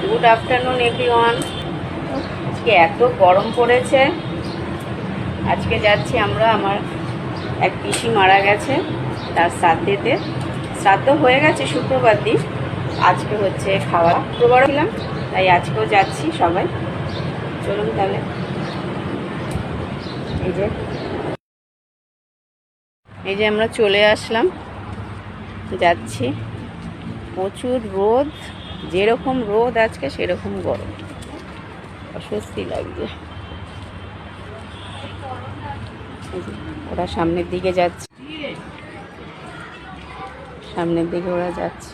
Good afternoon everyone. আজকে এত গরম পড়েছে। আজকে যাচ্ছি আমরা, আমার এক পিসি মারা গেছে, তার শ্রাদ্ধ হয়ে গেছে শুক্রবার দিন। আজকে হচ্ছে খাওয়া, শুক্রবার ছিলাম, তাই আজকেও যাচ্ছি সবাই। চলুন তাহলে। এই যে আমরা চলে আসলাম, যাচ্ছি। প্রচুর রোদ, যেরকম রোদ আজকে সেরকম গরম, অস্বস্তি লাগছে। ওরা সামনের দিকে যাচ্ছে, সামনের দিকে ওরা যাচ্ছে।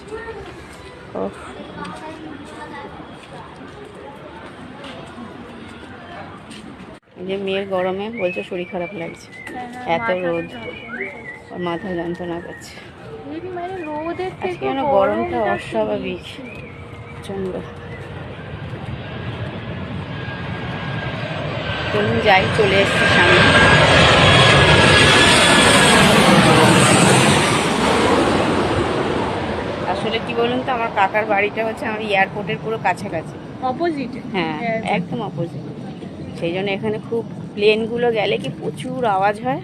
এই যে মেয়ের গরমে বলছে শরীর খারাপ লাগছে, এত রোদ, মাথা যন্ত্রণা করছে। আজকে যেন গরমটা অস্বাভাবিক প্রচণ্ড। চলুন যাই, চলে এসছি সামনে। আসলে কি বলুন তো, আমার কাকার বাড়িটা হচ্ছে আমার এয়ারপোর্টের পুরো কাছাকাছি, অপোজিট। হ্যাঁ একদম অপোজিট। সেই জন্য এখানে খুব প্লেনগুলো গেলে কি প্রচুর আওয়াজ হয়,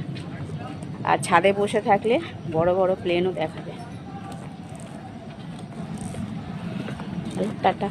আর ছাদে বসে থাকলে বড় বড় প্লেনও দেখা যায়। টাটা।